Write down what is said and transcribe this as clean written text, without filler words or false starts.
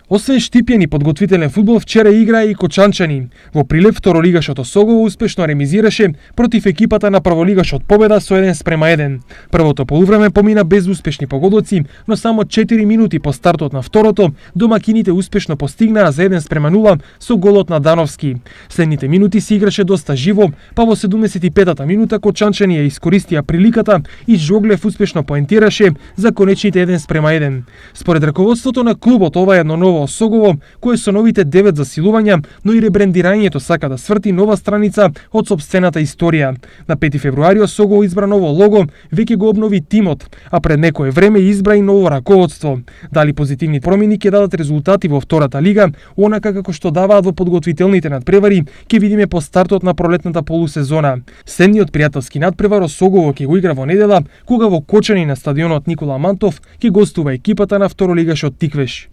Освен штипјен и подготвителен фудбал, вчера играа и Кочанчани. Во прилеп второлигашот Осогово успешно ремизираше против екипата на прволигашот Победа со 1:1. Првото полувреме помина без успешни погодоци, но само 4 минути по стартот на второто, домакините успешно постигнаа за 1:0 со голот на Дановски. Следните минути се играше доста живо, па во 75-та минута Кочанчани ја искористија приликата и Жоглев успешно поентираше за конечните 1:1. Според раководството на клубот, ова е едно ново Осогово, кое со новите 9 засилувања, но и ребрендирањето сака да сврти нова страница од сопствената историја. На 5 февруари Осогово избра ново лого, веќе го обнови тимот, а пред некое време избра и ново раководство. Дали позитивни промени ќе дадат резултати во втората лига, онака како што даваат во подготвителните надпревари, ќе видиме по стартот на пролетната полусезона. Следниот пријателски надпревар Осогово ќе го игра во недела, кога во Кочани на стадионот Никола Мантов ќе гостува екипата на второлигашот Тиквеш.